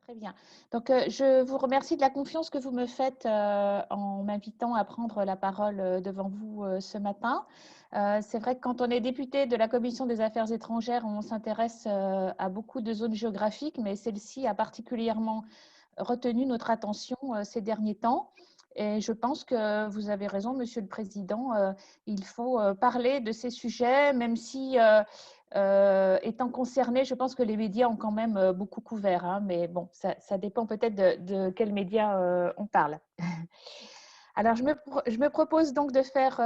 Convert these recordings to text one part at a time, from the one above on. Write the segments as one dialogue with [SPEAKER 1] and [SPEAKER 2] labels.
[SPEAKER 1] Très bien. Donc, je vous remercie de la confiance que vous me faites en m'invitant à prendre la parole devant vous ce matin. C'est vrai que quand on est député de la Commission des Affaires étrangères, on s'intéresse à beaucoup de zones géographiques, mais celle-ci a particulièrement retenu notre attention ces derniers temps. Et je pense que vous avez raison, Monsieur le Président, il faut parler de ces sujets, même si, étant concernés, je pense que les médias ont quand même beaucoup couvert, hein, mais bon, ça dépend peut-être de quels médias on parle. Alors, je me propose donc de faire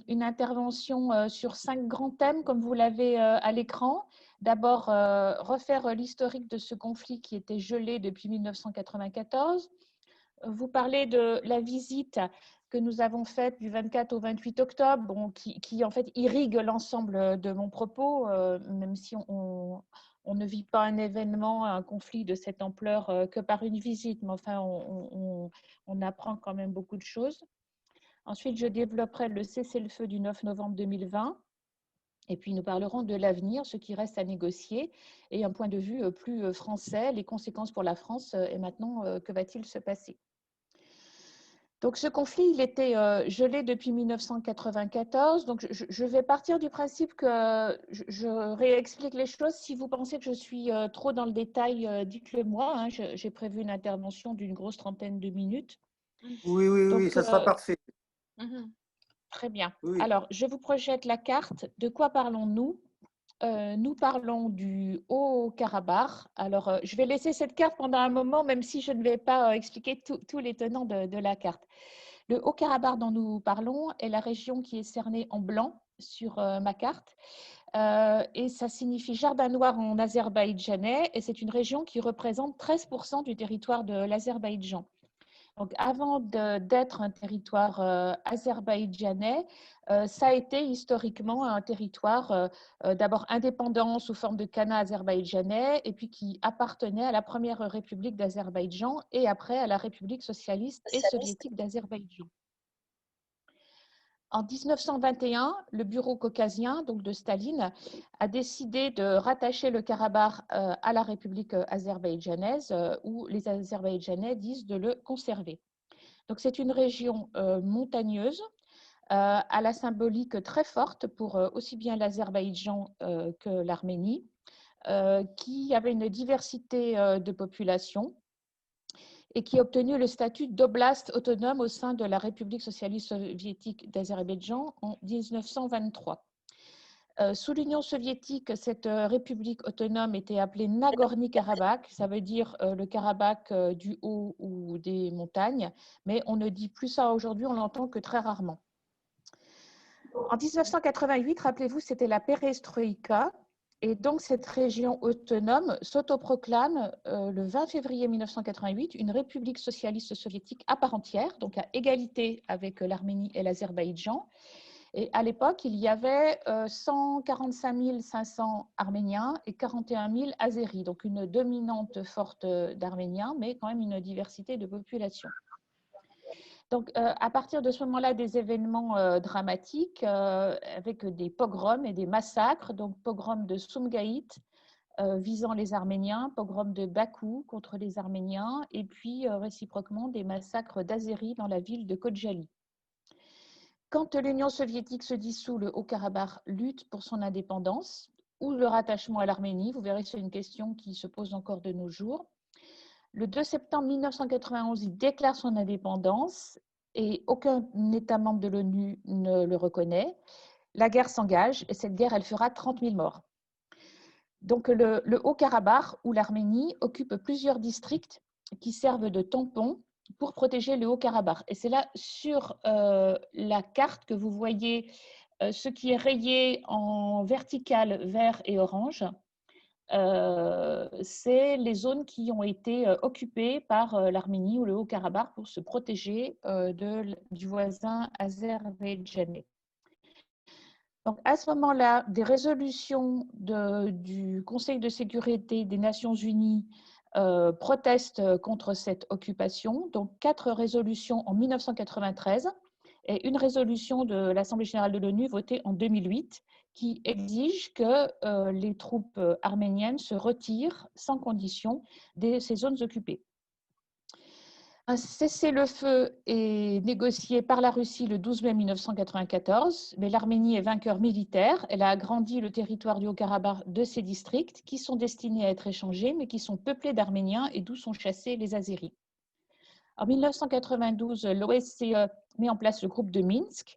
[SPEAKER 1] une intervention sur 5 grands thèmes, comme vous l'avez à l'écran. D'abord, refaire l'historique de ce conflit qui était gelé depuis 1994. Vous parlez de la visite que nous avons faite du 24 au 28 octobre, bon, qui en fait irrigue l'ensemble de mon propos, même si on ne vit pas un événement, un conflit de cette ampleur que par une visite, mais enfin, on apprend quand même beaucoup de choses. Ensuite, je développerai le cessez-le-feu du 9 novembre 2020. Et puis, nous parlerons de l'avenir, ce qui reste à négocier, et un point de vue plus français, les conséquences pour la France, et maintenant, que va-t-il se passer? Donc, ce conflit, il était gelé depuis 1994. Donc, je vais partir du principe que je réexplique les choses. Si vous pensez que je suis trop dans le détail, dites-le moi, hein. J'ai prévu une intervention d'une grosse trentaine de minutes.
[SPEAKER 2] Oui, oui, oui,
[SPEAKER 1] Donc,
[SPEAKER 2] ça sera parfait.
[SPEAKER 1] très bien.
[SPEAKER 2] Oui.
[SPEAKER 1] Alors, je vous projette la carte. De quoi parlons-nous? Nous parlons du Haut-Karabakh. Alors, je vais laisser cette carte pendant un moment, même si je ne vais pas expliquer tous les tenants de la carte. Le Haut-Karabakh dont nous parlons est la région qui est cernée en blanc sur ma carte. Et ça signifie jardin noir en azerbaïdjanais. Et c'est une région qui représente 13% du territoire de l'Azerbaïdjan. Donc, avant d'être un territoire azerbaïdjanais, ça a été historiquement un territoire d'abord indépendant sous forme de Khanat azerbaïdjanais et puis qui appartenait à la première République d'Azerbaïdjan et après à la République socialiste et soviétique d'Azerbaïdjan. En 1921, le bureau caucasien donc de Staline a décidé de rattacher le Karabakh à la République azerbaïdjanaise où les Azerbaïdjanais disent de le conserver. Donc, c'est une région montagneuse à la symbolique très forte pour aussi bien l'Azerbaïdjan que l'Arménie, qui avait une diversité de population et qui a obtenu le statut d'oblast autonome au sein de la République socialiste soviétique d'Azerbaïdjan en 1923. Sous l'Union soviétique, cette république autonome était appelée Nagorno-Karabakh, ça veut dire le Karabakh du haut ou des montagnes, mais on ne dit plus ça aujourd'hui, on l'entend que très rarement. En 1988, rappelez-vous, c'était la perestroïka, et donc cette région autonome s'autoproclame le 20 février 1988 une république socialiste soviétique à part entière, donc à égalité avec l'Arménie et l'Azerbaïdjan. Et à l'époque, il y avait 145 500 Arméniens et 41 000 Azéris, donc une dominante forte d'Arméniens, mais quand même une diversité de population. Donc, à partir de ce moment-là, des événements dramatiques avec des pogroms et des massacres, donc pogrom de Sumgait visant les Arméniens, pogrom de Bakou contre les Arméniens, et puis réciproquement des massacres d'Azéris dans la ville de Khojaly. Quand l'Union soviétique se dissout, le Haut-Karabakh lutte pour son indépendance ou le rattachement à l'Arménie. Vous verrez, c'est une question qui se pose encore de nos jours. Le 2 septembre 1991, il déclare son indépendance et aucun État membre de l'ONU ne le reconnaît. La guerre s'engage et cette guerre, elle fera 30 000 morts. Donc le Haut-Karabakh ou l'Arménie occupe plusieurs districts qui servent de tampons pour protéger le Haut-Karabakh. Et c'est là sur la carte que vous voyez ce qui est rayé en vertical vert et orange. C'est les zones qui ont été occupées par l'Arménie ou le Haut-Karabakh pour se protéger du voisin azerbaïdjanais. Donc, à ce moment-là, des résolutions du Conseil de sécurité des Nations Unies protestent contre cette occupation. Donc, 4 résolutions en 1993 et une résolution de l'Assemblée générale de l'ONU votée en 2008 qui exige que les troupes arméniennes se retirent sans condition de ces zones occupées. Un cessez-le-feu est négocié par la Russie le 12 mai 1994, mais l'Arménie est vainqueur militaire. Elle a agrandi le territoire du Haut-Karabakh de ses districts qui sont destinés à être échangés, mais qui sont peuplés d'Arméniens et d'où sont chassés les Azéris. En 1992, l'OSCE met en place le groupe de Minsk,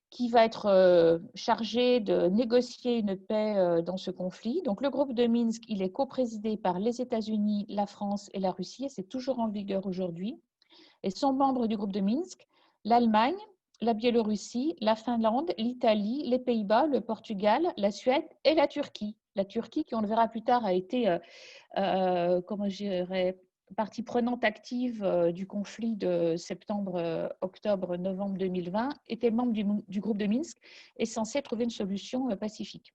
[SPEAKER 1] qui va être chargé de négocier une paix dans ce conflit. Donc, le groupe de Minsk, il est coprésidé par les États-Unis, la France et la Russie, et c'est toujours en vigueur aujourd'hui. Et sont membres du groupe de Minsk l'Allemagne, la Biélorussie, la Finlande, l'Italie, les Pays-Bas, le Portugal, la Suède et la Turquie. La Turquie, qui on le verra plus tard, a été, comment je dirais, partie prenante active du conflit de septembre, octobre, novembre 2020, était membre du groupe de Minsk et censé trouver une solution pacifique.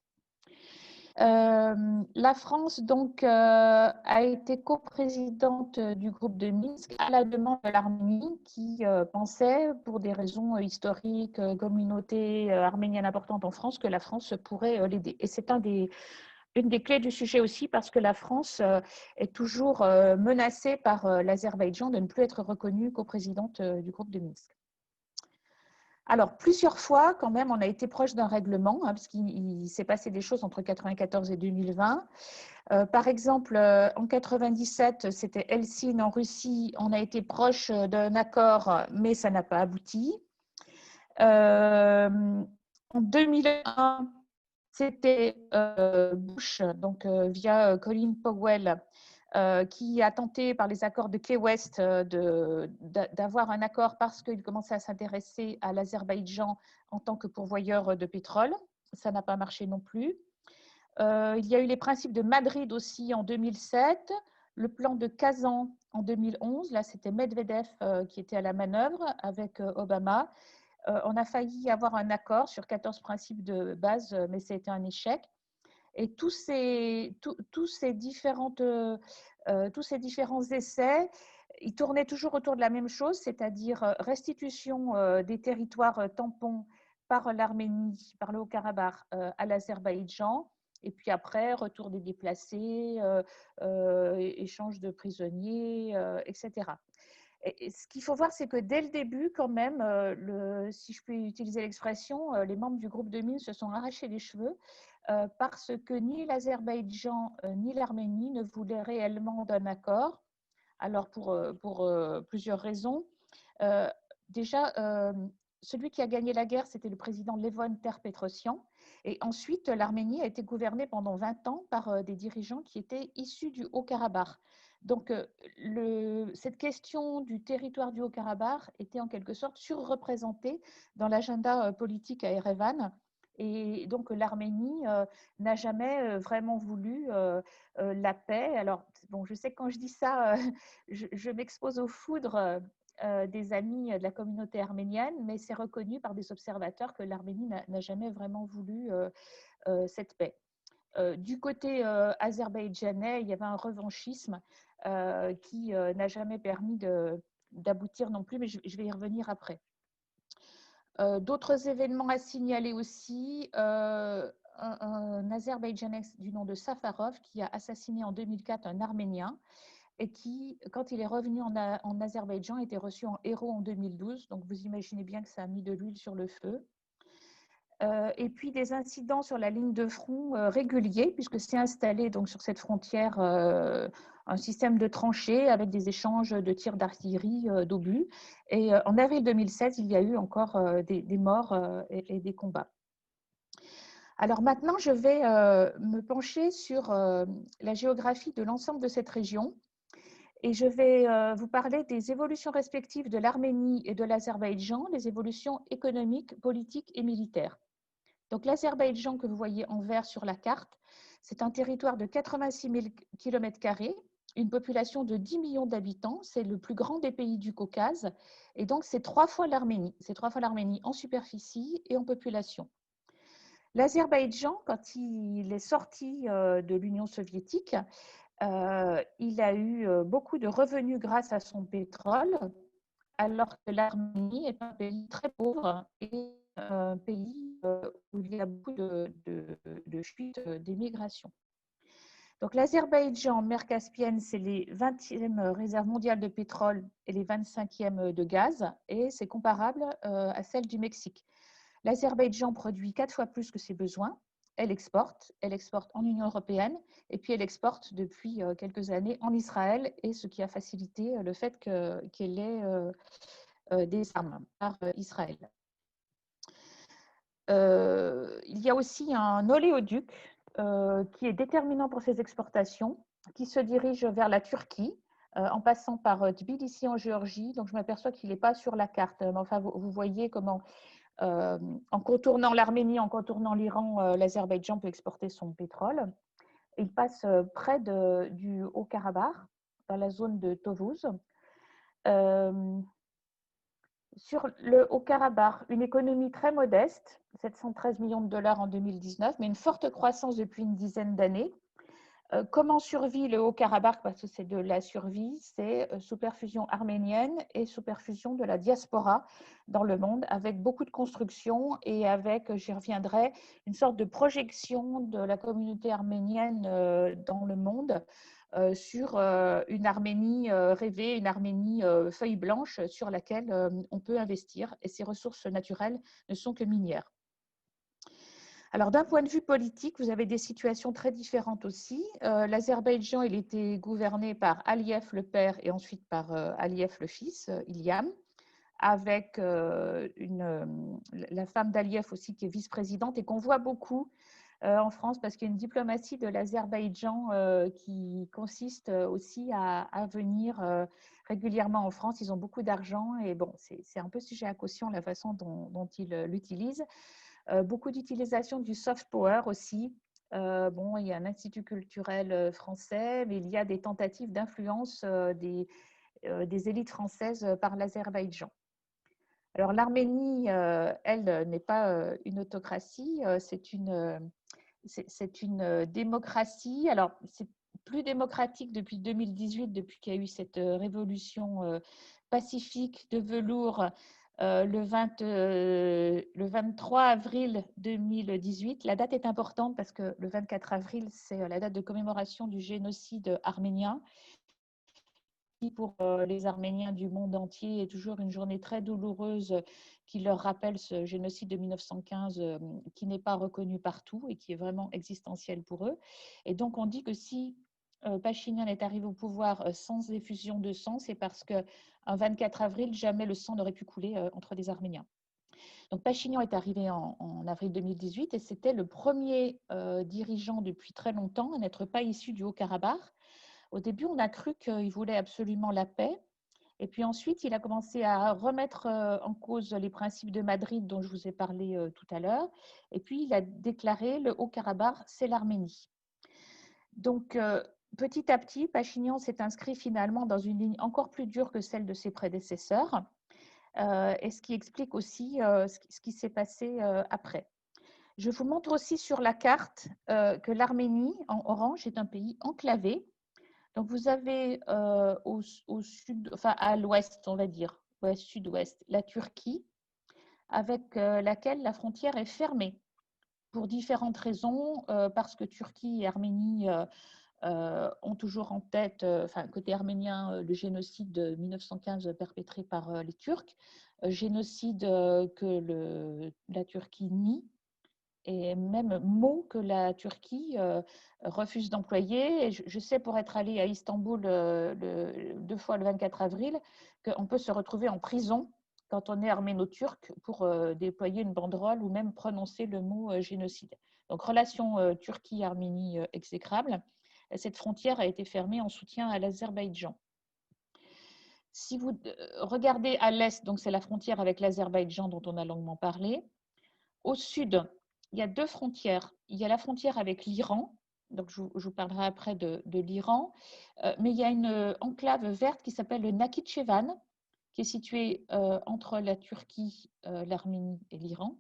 [SPEAKER 1] La France donc a été coprésidente du groupe de Minsk à la demande de l'Arménie qui pensait, pour des raisons historiques, communauté arménienne importante en France, que la France pourrait l'aider. Et c'est une des clés du sujet aussi parce que la France est toujours menacée par l'Azerbaïdjan de ne plus être reconnue coprésidente du groupe de Minsk. Alors, plusieurs fois, quand même, on a été proche d'un règlement, hein, parce qu'il s'est passé des choses entre 1994 et 2020. Par exemple, en 1997, c'était Helsinki en Russie, on a été proche d'un accord, mais ça n'a pas abouti. En 2001, c'était Bush, donc via Colin Powell, qui a tenté par les accords de Key West d'avoir un accord parce qu'il commençait à s'intéresser à l'Azerbaïdjan en tant que pourvoyeur de pétrole. Ça n'a pas marché non plus. Il y a eu les principes de Madrid aussi en 2007, le plan de Kazan en 2011. Là, c'était Medvedev qui était à la manœuvre avec Obama. On a failli avoir un accord sur 14 principes de base, mais ça a été un échec. Et tous ces différents essais, ils tournaient toujours autour de la même chose, c'est-à-dire restitution des territoires tampons par l'Arménie, par le Haut-Karabakh à l'Azerbaïdjan, et puis après, retour des déplacés, échange de prisonniers, etc. Et ce qu'il faut voir, c'est que dès le début, quand même, si je peux utiliser l'expression, les membres du groupe de Minsk se sont arrachés les cheveux parce que ni l'Azerbaïdjan ni l'Arménie ne voulaient réellement d'un accord. Alors, pour plusieurs raisons. Déjà, celui qui a gagné la guerre, c'était le président Levon Ter-Petrosyan. Et ensuite, l'Arménie a été gouvernée pendant 20 ans par des dirigeants qui étaient issus du Haut-Karabakh. Donc, cette question du territoire du Haut-Karabakh était en quelque sorte surreprésentée dans l'agenda politique à Erevan. Et donc, l'Arménie n'a jamais vraiment voulu la paix. Alors, bon, je sais que quand je dis ça, je m'expose aux foudres des amis de la communauté arménienne, mais c'est reconnu par des observateurs que l'Arménie n'a jamais vraiment voulu cette paix. Du côté azerbaïdjanais, il y avait un revanchisme qui n'a jamais permis d'aboutir non plus, mais je vais y revenir après. D'autres événements à signaler aussi, un Azerbaïdjanais du nom de Safarov qui a assassiné en 2004 un Arménien et qui, quand il est revenu en Azerbaïdjan, a été reçu en héros en 2012. Donc vous imaginez bien que ça a mis de l'huile sur le feu. Et puis des incidents sur la ligne de front réguliers, puisque c'est installé donc, sur cette frontière un système de tranchées avec des échanges de tirs d'artillerie, d'obus. Et en avril 2016, il y a eu encore des morts et des combats. Alors maintenant, je vais me pencher sur la géographie de l'ensemble de cette région. Et je vais vous parler des évolutions respectives de l'Arménie et de l'Azerbaïdjan, les évolutions économiques, politiques et militaires. Donc l'Azerbaïdjan que vous voyez en vert sur la carte, c'est un territoire de 86 000 km², une population de 10 millions d'habitants, c'est le plus grand des pays du Caucase, et donc c'est 3 fois l'Arménie. C'est 3 fois l'Arménie en superficie et en population. L'Azerbaïdjan, quand il est sorti de l'Union soviétique, il a eu beaucoup de revenus grâce à son pétrole, alors que l'Arménie est un pays très pauvre et un pays où il y a beaucoup de fuites d'émigration. Donc l'Azerbaïdjan, mer Caspienne, c'est les 20e réserves mondiales de pétrole et les 25e de gaz, et c'est comparable à celle du Mexique. L'Azerbaïdjan produit 4 fois plus que ses besoins. Elle exporte en Union européenne, et puis elle exporte depuis quelques années en Israël, et ce qui a facilité le fait qu'elle ait des armes par Israël. Il y a aussi un oléoduc qui est déterminant pour ces exportations, qui se dirige vers la Turquie, en passant par Tbilissi en Géorgie. Donc, je m'aperçois qu'il n'est pas sur la carte. Mais enfin, vous voyez comment, en contournant l'Arménie, en contournant l'Iran, l'Azerbaïdjan peut exporter son pétrole. Il passe près du Haut-Karabakh, dans la zone de Tovuz. Sur le Haut-Karabakh, une économie très modeste, 713 millions de dollars en 2019, mais une forte croissance depuis une dizaine d'années. Comment survit le Haut-Karabakh? Parce que c'est de la survie, c'est sous perfusion arménienne et sous perfusion de la diaspora dans le monde, avec beaucoup de construction et avec, j'y reviendrai, une sorte de projection de la communauté arménienne dans le monde sur une Arménie rêvée, une Arménie feuille blanche sur laquelle on peut investir, et ces ressources naturelles ne sont que minières. Alors, d'un point de vue politique, vous avez des situations très différentes aussi. L'Azerbaïdjan, il était gouverné par Aliyev le père et ensuite par Aliyev le fils, Ilyam, avec la femme d'Aliyev aussi qui est vice-présidente et qu'on voit beaucoup en France parce qu'il y a une diplomatie de l'Azerbaïdjan qui consiste aussi à venir régulièrement en France. Ils ont beaucoup d'argent et bon, c'est un peu sujet à caution la façon dont ils l'utilisent. Beaucoup d'utilisation du soft power aussi. Bon, il y a un institut culturel français, mais il y a des tentatives d'influence des élites françaises par l'Azerbaïdjan. Alors l'Arménie, elle, n'est pas une autocratie, c'est une démocratie. Alors, c'est plus démocratique depuis 2018, depuis qu'il y a eu cette révolution pacifique de velours le 23 avril 2018. La date est importante parce que le 24 avril, c'est la date de commémoration du génocide arménien, qui pour les Arméniens du monde entier est toujours une journée très douloureuse qui leur rappelle ce génocide de 1915 qui n'est pas reconnu partout et qui est vraiment existentiel pour eux. Et donc on dit que si Pachinian est arrivé au pouvoir sans effusion de sang, c'est parce qu'un 24 avril, jamais le sang n'aurait pu couler entre les Arméniens. Donc Pachinian est arrivé en avril 2018 et c'était le premier dirigeant depuis très longtemps à n'être pas issu du Haut-Karabakh. Au début, on a cru qu'il voulait absolument la paix. Et puis ensuite, il a commencé à remettre en cause les principes de Madrid dont je vous ai parlé tout à l'heure. Et puis, il a déclaré le Haut-Karabakh, c'est l'Arménie. Donc, petit à petit, Pachinian s'est inscrit finalement dans une ligne encore plus dure que celle de ses prédécesseurs, et ce qui explique aussi ce qui s'est passé après. Je vous montre aussi sur la carte que l'Arménie, en orange, est un pays enclavé. Donc, vous avez au sud, enfin à l'ouest, on va dire, ouest-sud-ouest, la Turquie, avec laquelle la frontière est fermée pour différentes raisons, parce que Turquie et Arménie ont toujours en tête, enfin, côté arménien, le génocide de 1915 perpétré par les Turcs, génocide que la Turquie nie, et même mots que la Turquie refuse d'employer. Et je sais, pour être allée à Istanbul 2 fois le 24 avril, qu'on peut se retrouver en prison quand on est arméno-turc pour déployer une banderole ou même prononcer le mot génocide. Donc, relation Turquie-Arménie exécrable. Cette frontière a été fermée en soutien à l'Azerbaïdjan. Si vous regardez à l'est, donc c'est la frontière avec l'Azerbaïdjan dont on a longuement parlé. Au sud, il y a 2 frontières. Il y a la frontière avec l'Iran, donc je vous parlerai après de l'Iran, mais il y a une enclave verte qui s'appelle le Nakhitchevan, qui est située entre la Turquie, l'Arménie et l'Iran.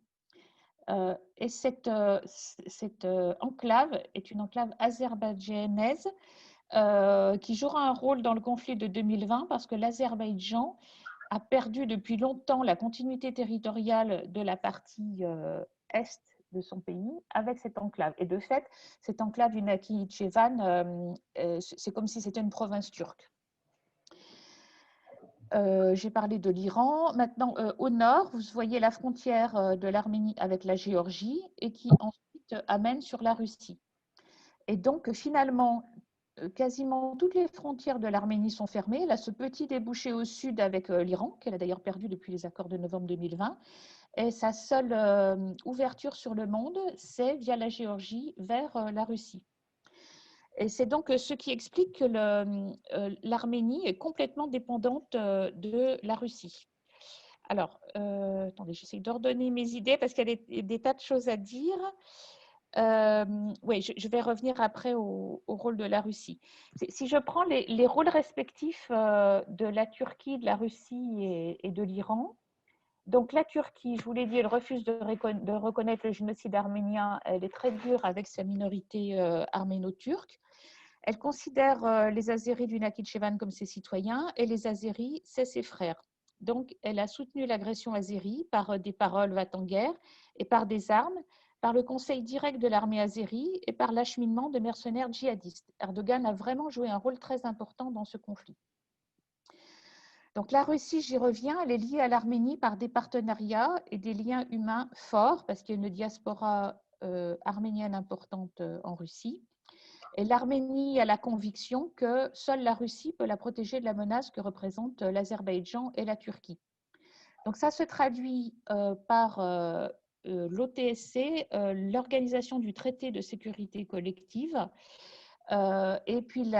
[SPEAKER 1] Et cette enclave est une enclave azerbaïdjanaise qui jouera un rôle dans le conflit de 2020 parce que l'Azerbaïdjan a perdu depuis longtemps la continuité territoriale de la partie est de son pays avec cette enclave. Et de fait, cette enclave du Nakhitchevan, c'est comme si c'était une province turque. J'ai parlé de l'Iran. Maintenant, au nord, vous voyez la frontière de l'Arménie avec la Géorgie et qui ensuite amène sur la Russie. Et donc, finalement, quasiment toutes les frontières de l'Arménie sont fermées. Elle a ce petit débouché au sud avec l'Iran, qu'elle a d'ailleurs perdu depuis les accords de novembre 2020. Et sa seule ouverture sur le monde, c'est via la Géorgie vers la Russie. Et c'est donc ce qui explique que l'Arménie est complètement dépendante de la Russie. Alors, attendez, j'essaie d'ordonner mes idées parce qu'il y a des tas de choses à dire. Oui, je vais revenir après au rôle de la Russie. Si je prends les rôles respectifs de la Turquie, de la Russie et de l'Iran, donc la Turquie, je vous l'ai dit, elle refuse de reconnaître le génocide arménien. Elle est très dure avec sa minorité arméno-turque. Elle considère les Azéris du Nakhitchevan comme ses citoyens et les Azéris, c'est ses frères. Donc, elle a soutenu l'agression azérie par des paroles va-t-en-guerre et par des armes, par le conseil direct de l'armée azérie et par l'acheminement de mercenaires djihadistes. Erdogan a vraiment joué un rôle très important dans ce conflit. Donc la Russie, j'y reviens, elle est liée à l'Arménie par des partenariats et des liens humains forts parce qu'il y a une diaspora arménienne importante en Russie. Et l'Arménie a la conviction que seule la Russie peut la protéger de la menace que représentent l'Azerbaïdjan et la Turquie. Donc ça se traduit par l'OTSC, l'Organisation du traité de sécurité collective, et puis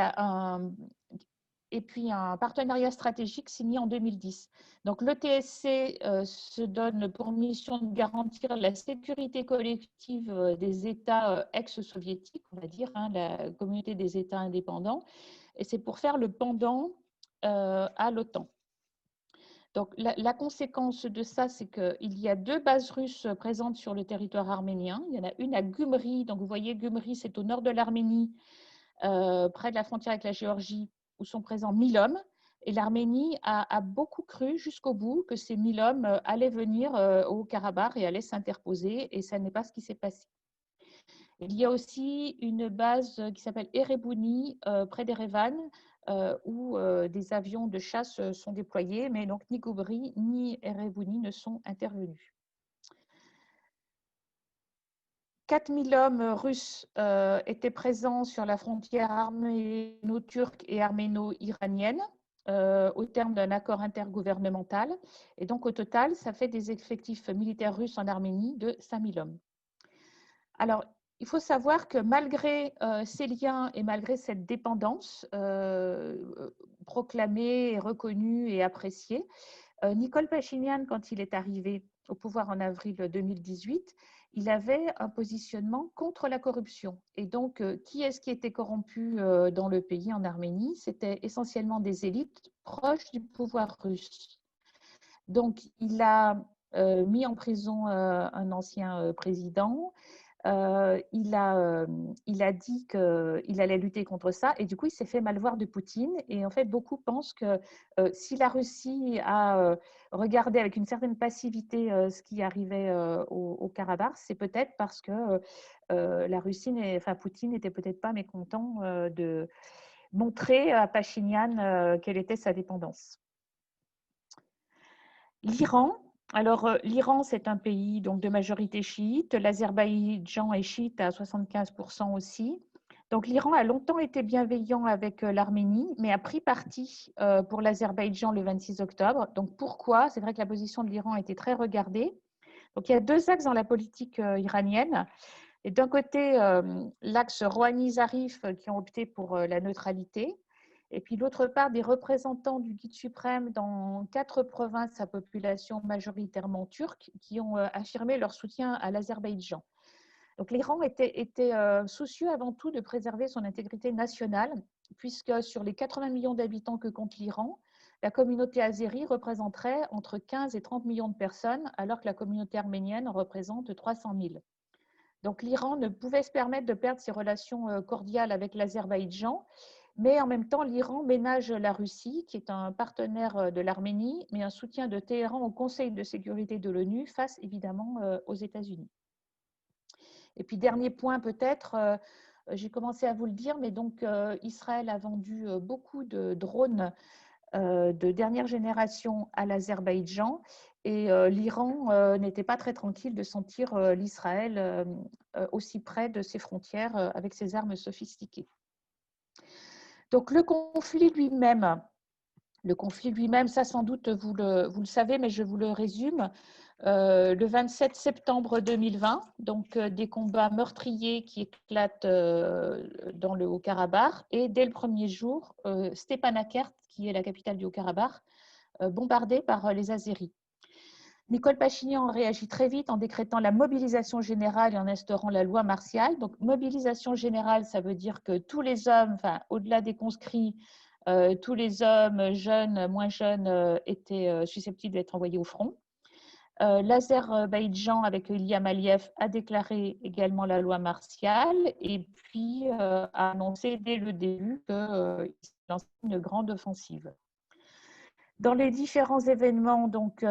[SPEAKER 1] un partenariat stratégique signé en 2010. Donc l'ETSC se donne pour mission de garantir la sécurité collective des États ex-soviétiques, on va dire, hein, la communauté des États indépendants, et c'est pour faire le pendant à l'OTAN. Donc la conséquence de ça, c'est qu'il y a 2 bases russes présentes sur le territoire arménien. Il y en a une à Gumri, donc vous voyez Gumri, c'est au nord de l'Arménie, près de la frontière avec la Géorgie, où sont présents 1000 hommes. Et l'Arménie a beaucoup cru jusqu'au bout que ces 1000 hommes allaient venir au Karabakh et allaient s'interposer, et ça n'est pas ce qui s'est passé. Il y a aussi une base qui s'appelle Erebouni, près d'Erevan, où des avions de chasse sont déployés, mais donc ni Gumri ni Erebouni ne sont intervenus. 4000 hommes russes étaient présents sur la frontière arméno-turque et arméno-iranienne au terme d'un accord intergouvernemental. Et donc, au total, ça fait des effectifs militaires russes en Arménie de 5000 hommes. Alors, il faut savoir que malgré ces liens et malgré cette dépendance proclamée, reconnue et appréciée, Nicole Pachinian, quand il est arrivé au pouvoir en avril 2018, il avait un positionnement contre la corruption. Et donc, qui est-ce qui était corrompu dans le pays, en Arménie? C'était essentiellement des élites proches du pouvoir russe. Donc, il a mis en prison un ancien président. Il a dit qu'il allait lutter contre ça et du coup, il s'est fait mal voir de Poutine. Et en fait, beaucoup pensent que si la Russie a regardé avec une certaine passivité ce qui arrivait au Karabakh, c'est peut-être parce que la Russie, Poutine n'était peut-être pas mécontent de montrer à Pachinian quelle était sa dépendance. L'Iran. Alors, l'Iran, c'est un pays donc, de majorité chiite. L'Azerbaïdjan est chiite à 75% aussi. Donc, l'Iran a longtemps été bienveillant avec l'Arménie, mais a pris parti pour l'Azerbaïdjan le 26 octobre. Donc, pourquoi? C'est vrai que la position de l'Iran a été très regardée. Donc, il y a 2 axes dans la politique iranienne. Et d'un côté, l'axe Rouhani-Zarif qui ont opté pour la neutralité. Et puis, d'autre part, des représentants du Guide suprême dans 4 provinces à population majoritairement turque qui ont affirmé leur soutien à l'Azerbaïdjan. Donc, l'Iran était soucieux avant tout de préserver son intégrité nationale, puisque sur les 80 millions d'habitants que compte l'Iran, la communauté azérie représenterait entre 15 et 30 millions de personnes, alors que la communauté arménienne en représente 300 000. Donc, l'Iran ne pouvait se permettre de perdre ses relations cordiales avec l'Azerbaïdjan. Mais en même temps, l'Iran ménage la Russie, qui est un partenaire de l'Arménie, mais un soutien de Téhéran au Conseil de sécurité de l'ONU face évidemment aux États-Unis. Et puis, dernier point peut-être, j'ai commencé à vous le dire, mais donc Israël a vendu beaucoup de drones de dernière génération à l'Azerbaïdjan et l'Iran n'était pas très tranquille de sentir l'Israël aussi près de ses frontières avec ses armes sophistiquées. Donc le conflit lui-même, ça sans doute vous le savez, mais je vous le résume. Le 27 septembre 2020, donc des combats meurtriers qui éclatent dans le Haut-Karabakh. Et dès le premier jour, Stepanakert, qui est la capitale du Haut-Karabakh, bombardée par les Azéris. Nicole Pachinian réagit très vite en décrétant la mobilisation générale et en instaurant la loi martiale. Donc, mobilisation générale, ça veut dire que tous les hommes, enfin, au-delà des conscrits, tous les hommes, jeunes, moins jeunes, étaient susceptibles d'être envoyés au front. L'Azerbaïdjan, avec Ilham Aliyev, a déclaré également la loi martiale et puis a annoncé dès le début qu'il lançait une grande offensive. Dans les différents événements, donc,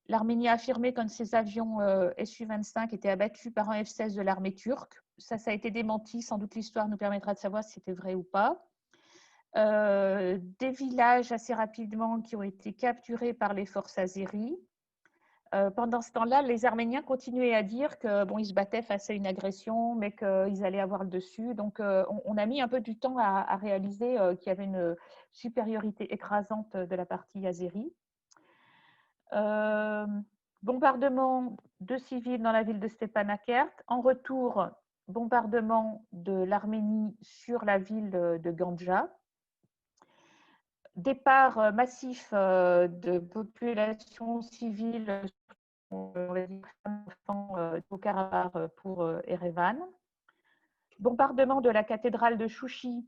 [SPEAKER 1] l'Arménie a affirmé que ses avions Su-25 étaient abattus par un F-16 de l'armée turque. Ça a été démenti. Sans doute l'histoire nous permettra de savoir si c'était vrai ou pas. Des villages assez rapidement qui ont été capturés par les forces azéries. Pendant ce temps-là, les Arméniens continuaient à dire que bon, ils se battaient face à une agression, mais qu'ils allaient avoir le dessus. Donc, on a mis un peu du temps à réaliser qu'il y avait une supériorité écrasante de la partie azérie. Bombardement de civils dans la ville de Stepanakert. En retour, bombardement de l'Arménie sur la ville de Gandja. Départ massif de populations civiles au Karabakh pour Erevan. Bombardement de la cathédrale de Chouchi,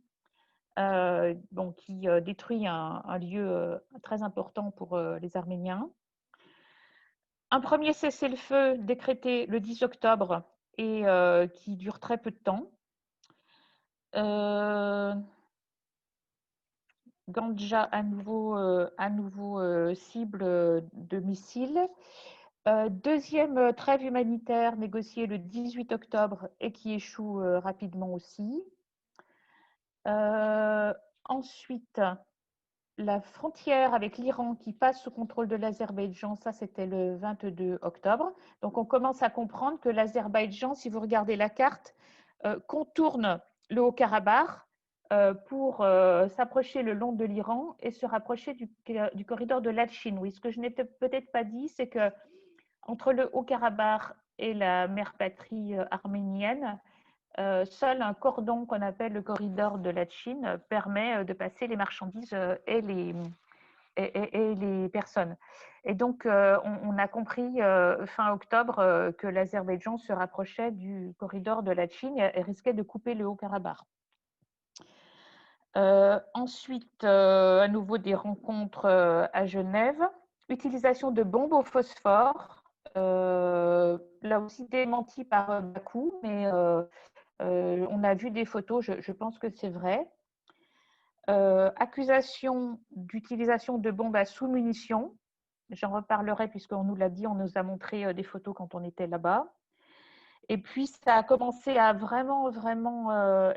[SPEAKER 1] qui détruit un lieu très important pour les Arméniens. Un premier cessez-le-feu décrété le 10 octobre et qui dure très peu de temps. Gandja à nouveau cible de missiles. Deuxième trêve humanitaire négociée le 18 octobre et qui échoue rapidement aussi. Ensuite, la frontière avec l'Iran qui passe sous contrôle de l'Azerbaïdjan, ça c'était le 22 octobre. Donc on commence à comprendre que l'Azerbaïdjan, si vous regardez la carte, contourne le Haut-Karabakh pour s'approcher le long de l'Iran et se rapprocher du corridor de Latchine. Oui, ce que je n'ai peut-être pas dit, c'est que entre le Haut-Karabakh et la mère patrie arménienne, seul un cordon qu'on appelle le corridor de Latchine permet de passer les marchandises et les personnes. Et donc, on a compris fin octobre que l'Azerbaïdjan se rapprochait du corridor de Latchine et risquait de couper le Haut-Karabakh. Ensuite, à nouveau des rencontres à Genève. Utilisation de bombes au phosphore, là aussi démenti par Bakou, mais on a vu des photos, je pense que c'est vrai. Accusation d'utilisation de bombes à sous-munitions. J'en reparlerai puisqu'on nous l'a dit, on nous a montré des photos quand on était là-bas. Et puis, ça a commencé à vraiment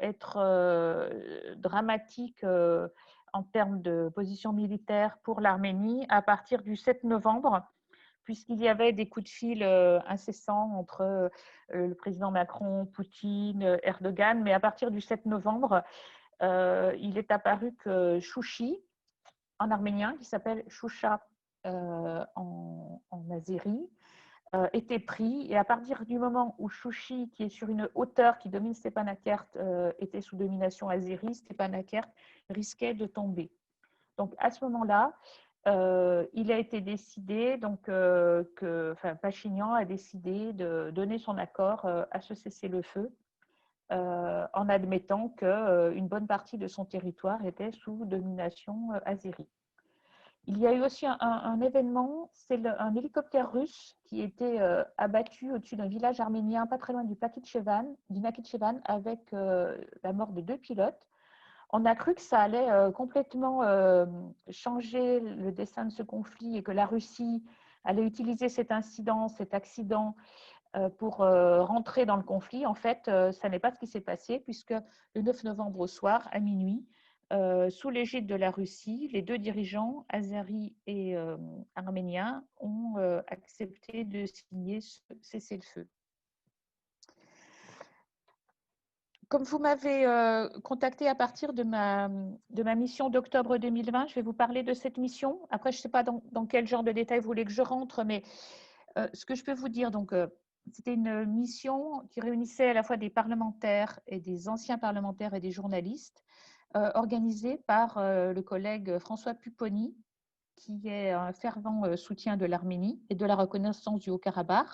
[SPEAKER 1] être dramatique en termes de position militaire pour l'Arménie à partir du 7 novembre, puisqu'il y avait des coups de fil incessants entre le président Macron, Poutine, Erdogan. Mais à partir du 7 novembre, il est apparu que Chouchi, en arménien, qui s'appelle Choucha en azéri, était pris. Et à partir du moment où Chouchi, qui est sur une hauteur qui domine Stepanakert, était sous domination azérie, Stepanakert risquait de tomber. Donc à ce moment-là, il a été décidé Pachinian a décidé de donner son accord à ce cessez-le-feu en admettant qu'une bonne partie de son territoire était sous domination azérie. Il y a eu aussi un événement, c'est un hélicoptère russe qui était abattu au-dessus d'un village arménien pas très loin du Nakhichevan avec la mort de 2 pilotes. On a cru que ça allait complètement changer le destin de ce conflit et que la Russie allait utiliser cet incident, cet accident pour rentrer dans le conflit. En fait, ça n'est pas ce qui s'est passé puisque le 9 novembre au soir, à minuit, sous l'égide de la Russie, les deux dirigeants, azeris et arméniens, ont accepté de signer ce cessez-le-feu. Comme vous m'avez contacté à partir de ma mission d'octobre 2020, je vais vous parler de cette mission. Après, je ne sais pas dans quel genre de détails vous voulez que je rentre, mais ce que je peux vous dire, donc, c'était une mission qui réunissait à la fois des parlementaires et des anciens parlementaires et des journalistes, organisée par le collègue François Pupponi, qui est un fervent soutien de l'Arménie et de la reconnaissance du Haut-Karabakh.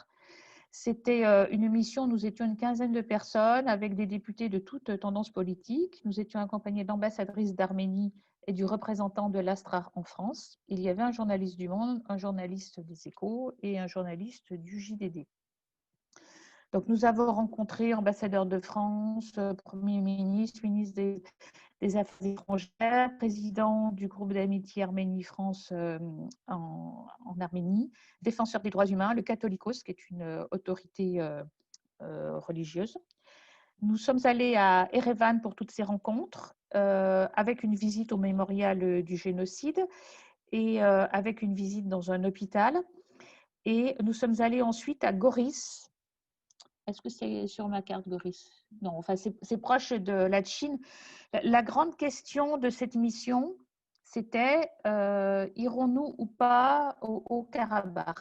[SPEAKER 1] C'était une mission, nous étions une quinzaine de personnes avec des députés de toutes tendances politiques. Nous étions accompagnés d'ambassadrices d'Arménie et du représentant de l'Astrar en France. Il y avait un journaliste du Monde, un journaliste des Échos et un journaliste du JDD. Donc, nous avons rencontré ambassadeurs de France, Premier ministre, ministre des Affaires étrangères, président du groupe d'amitié Arménie-France en Arménie, défenseur des droits humains, le Catholicos, qui est une autorité religieuse. Nous sommes allés à Erevan pour toutes ces rencontres, avec une visite au mémorial du génocide et avec une visite dans un hôpital. Et nous sommes allés ensuite à Goris. Est-ce que c'est sur ma carte, Goris? Non, enfin, c'est proche de la Chine. La grande question de cette mission, c'était irons-nous ou pas au Karabakh?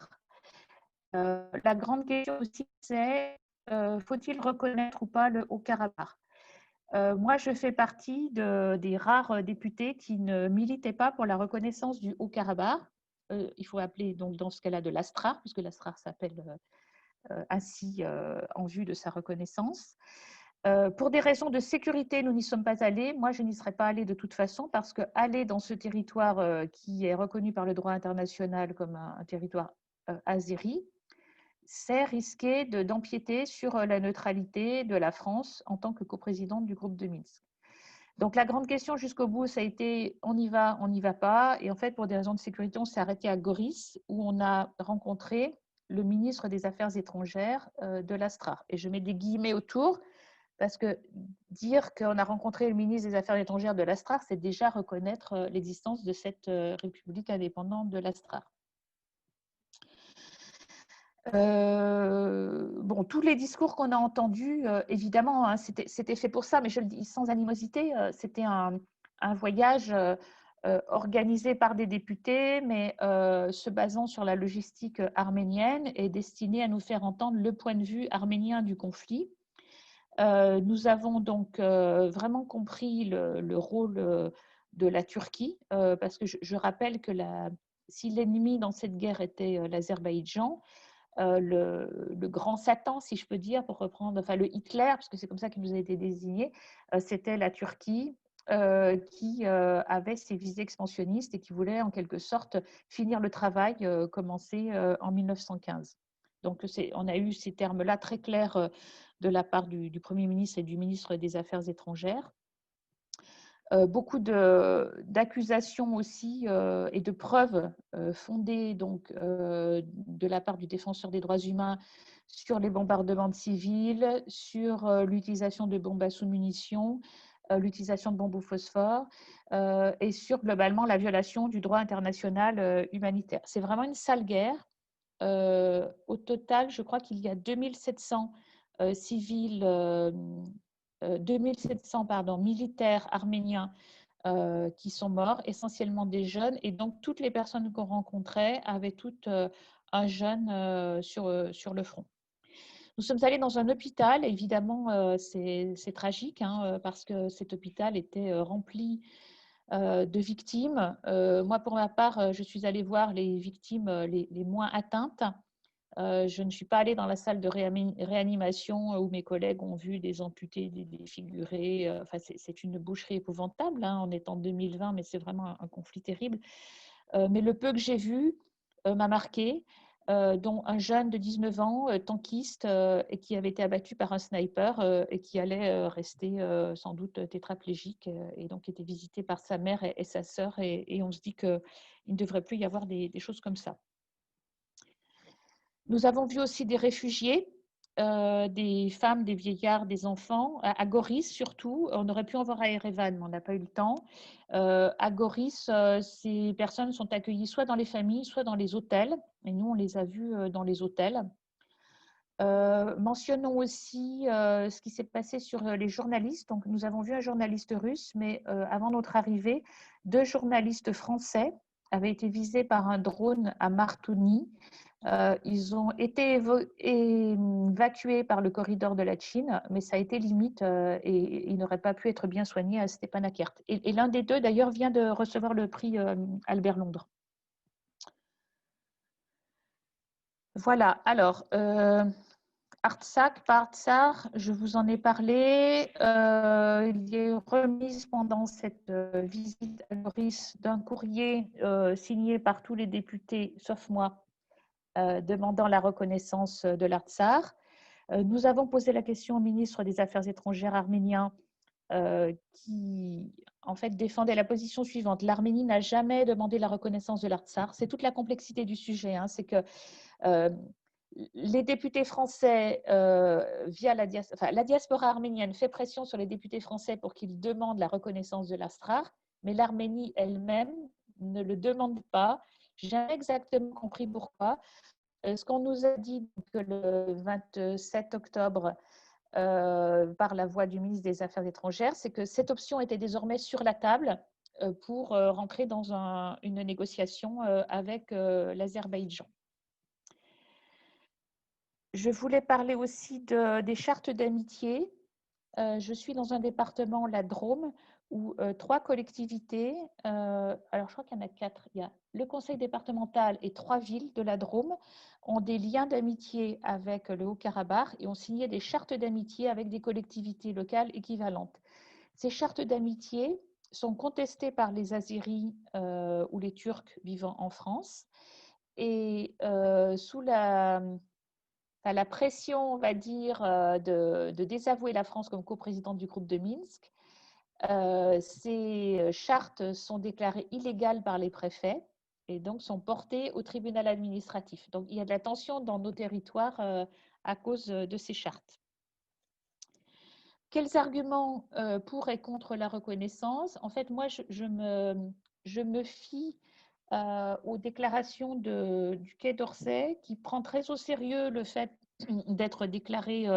[SPEAKER 1] La grande question aussi, c'est faut-il reconnaître ou pas le Haut-Karabakh? Moi, je fais partie des rares députés qui ne militaient pas pour la reconnaissance du Haut-Karabakh. Il faut appeler donc dans ce cas-là de l'Astrar, puisque l'Astrar s'appelle ainsi en vue de sa reconnaissance. Pour des raisons de sécurité, nous n'y sommes pas allés. Moi, je n'y serais pas allée de toute façon parce qu'aller dans ce territoire qui est reconnu par le droit international comme un territoire azéri, c'est risquer d'empiéter sur la neutralité de la France en tant que coprésidente du groupe de Minsk. Donc la grande question jusqu'au bout, ça a été on y va pas. Et en fait, pour des raisons de sécurité, on s'est arrêté à Goris où on a rencontré le ministre des Affaires étrangères de l'Astrar. Et je mets des guillemets autour parce que dire qu'on a rencontré le ministre des Affaires étrangères de l'Astrar, c'est déjà reconnaître l'existence de cette république indépendante de l'Astrar. Bon, tous les discours qu'on a entendus, évidemment, hein, c'était fait pour ça, mais je le dis sans animosité, c'était un voyage organisé par des députés, mais se basant sur la logistique arménienne et destiné à nous faire entendre le point de vue arménien du conflit. Nous avons donc vraiment compris le rôle de la Turquie, parce que je rappelle que si l'ennemi dans cette guerre était l'Azerbaïdjan, le grand Satan, si je peux dire, pour reprendre, enfin le Hitler, parce que c'est comme ça qu'il nous a été désigné, c'était la Turquie qui avait ses visées expansionnistes et qui voulait en quelque sorte finir le travail commencé en 1915. Donc on a eu ces termes-là très clairs de la part du Premier ministre et du ministre des Affaires étrangères. Beaucoup d'accusations aussi et de preuves fondées donc, de la part du défenseur des droits humains sur les bombardements de civils, sur l'utilisation de bombes à sous-munitions, l'utilisation de bombes au phosphore et sur globalement la violation du droit international humanitaire. C'est vraiment une sale guerre. Au total, je crois qu'il y a 2700 civils 2700 militaires arméniens qui sont morts, essentiellement des jeunes. Et donc, toutes les personnes qu'on rencontrait avaient toutes un jeune sur le front. Nous sommes allés dans un hôpital. Évidemment, c'est tragique hein, parce que cet hôpital était rempli de victimes. Moi, pour ma part, je suis allée voir les victimes les moins atteintes. Je ne suis pas allée dans la salle de réanimation où mes collègues ont vu des amputés, des défigurés. Enfin, c'est une boucherie épouvantable. Hein, on est en 2020, mais c'est vraiment un conflit terrible. Mais le peu que j'ai vu m'a marqué. dont un jeune de 19 ans, tankiste, et qui avait été abattu par un sniper et qui allait rester sans doute tétraplégique et donc était visité par sa mère et sa sœur. Et on se dit qu'il ne devrait plus y avoir des choses comme ça. Nous avons vu aussi des réfugiés, des femmes, des vieillards, des enfants, à Goris surtout. On aurait pu en voir à Erevan, mais on n'a pas eu le temps. À Goris, ces personnes sont accueillies soit dans les familles, soit dans les hôtels. Et nous, on les a vus dans les hôtels. Mentionnons aussi ce qui s'est passé sur les journalistes. Donc, nous avons vu un journaliste russe, mais avant notre arrivée, 2 journalistes français avaient été visés par un drone à Martouni. Ils ont été évacués par le corridor de la Chine, mais ça a été limite et ils n'auraient pas pu être bien soignés à Stepanakert. Et l'un des deux, d'ailleurs, vient de recevoir le prix Albert Londres. Voilà, alors, Artsakh, Artsar, je vous en ai parlé. Il est remise pendant cette visite à Goris d'un courrier signé par tous les députés, sauf moi, demandant la reconnaissance de l'Artsar. Nous avons posé la question au ministre des Affaires étrangères arménien qui, en fait, défendait la position suivante. L'Arménie n'a jamais demandé la reconnaissance de l'Artsar. C'est toute la complexité du sujet. Hein. C'est que les députés français, via la diaspora arménienne, fait pression sur les députés français pour qu'ils demandent la reconnaissance de l'Artsar, mais l'Arménie elle-même ne le demande pas. Je n'ai jamais exactement compris pourquoi. Ce qu'on nous a dit que le 27 octobre, par la voix du ministre des Affaires étrangères, c'est que cette option était désormais sur la table pour rentrer dans une négociation avec l'Azerbaïdjan. Je voulais parler aussi des chartes d'amitié. Je suis dans un département, la Drôme, où 3 collectivités, alors je crois qu'il y en a 4, il y a le conseil départemental et 3 villes de la Drôme ont des liens d'amitié avec le Haut-Karabakh et ont signé des chartes d'amitié avec des collectivités locales équivalentes. Ces chartes d'amitié sont contestées par les Azéris ou les Turcs vivant en France et sous la pression, on va dire, de désavouer la France comme coprésidente du groupe de Minsk. Ces chartes sont déclarées illégales par les préfets et donc sont portées au tribunal administratif. Donc il y a de la tension dans nos territoires à cause de ces chartes. Quels arguments pour et contre la reconnaissance? En fait, moi, je me fie aux déclarations du Quai d'Orsay, qui prend très au sérieux le fait d'être déclarée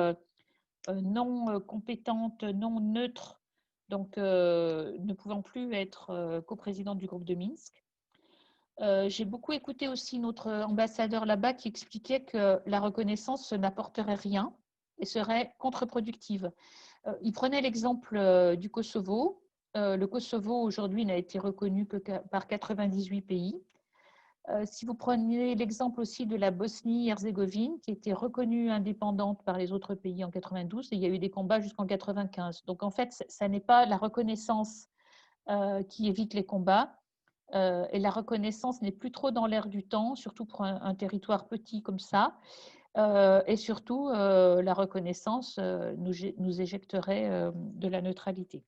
[SPEAKER 1] non compétente, non neutre, donc ne pouvant plus être coprésidente du groupe de Minsk. J'ai beaucoup écouté aussi notre ambassadeur là-bas qui expliquait que la reconnaissance n'apporterait rien et serait contre-productive. Il prenait l'exemple du Kosovo. Le Kosovo, aujourd'hui, n'a été reconnu que par 98 pays. Si vous prenez l'exemple aussi de la Bosnie-Herzégovine, qui était reconnue indépendante par les autres pays en 92, et il y a eu des combats jusqu'en 95. Donc, en fait, ça n'est pas la reconnaissance qui évite les combats. Et la reconnaissance n'est plus trop dans l'air du temps, surtout pour un territoire petit comme ça. Et surtout, la reconnaissance nous éjecterait de la neutralité.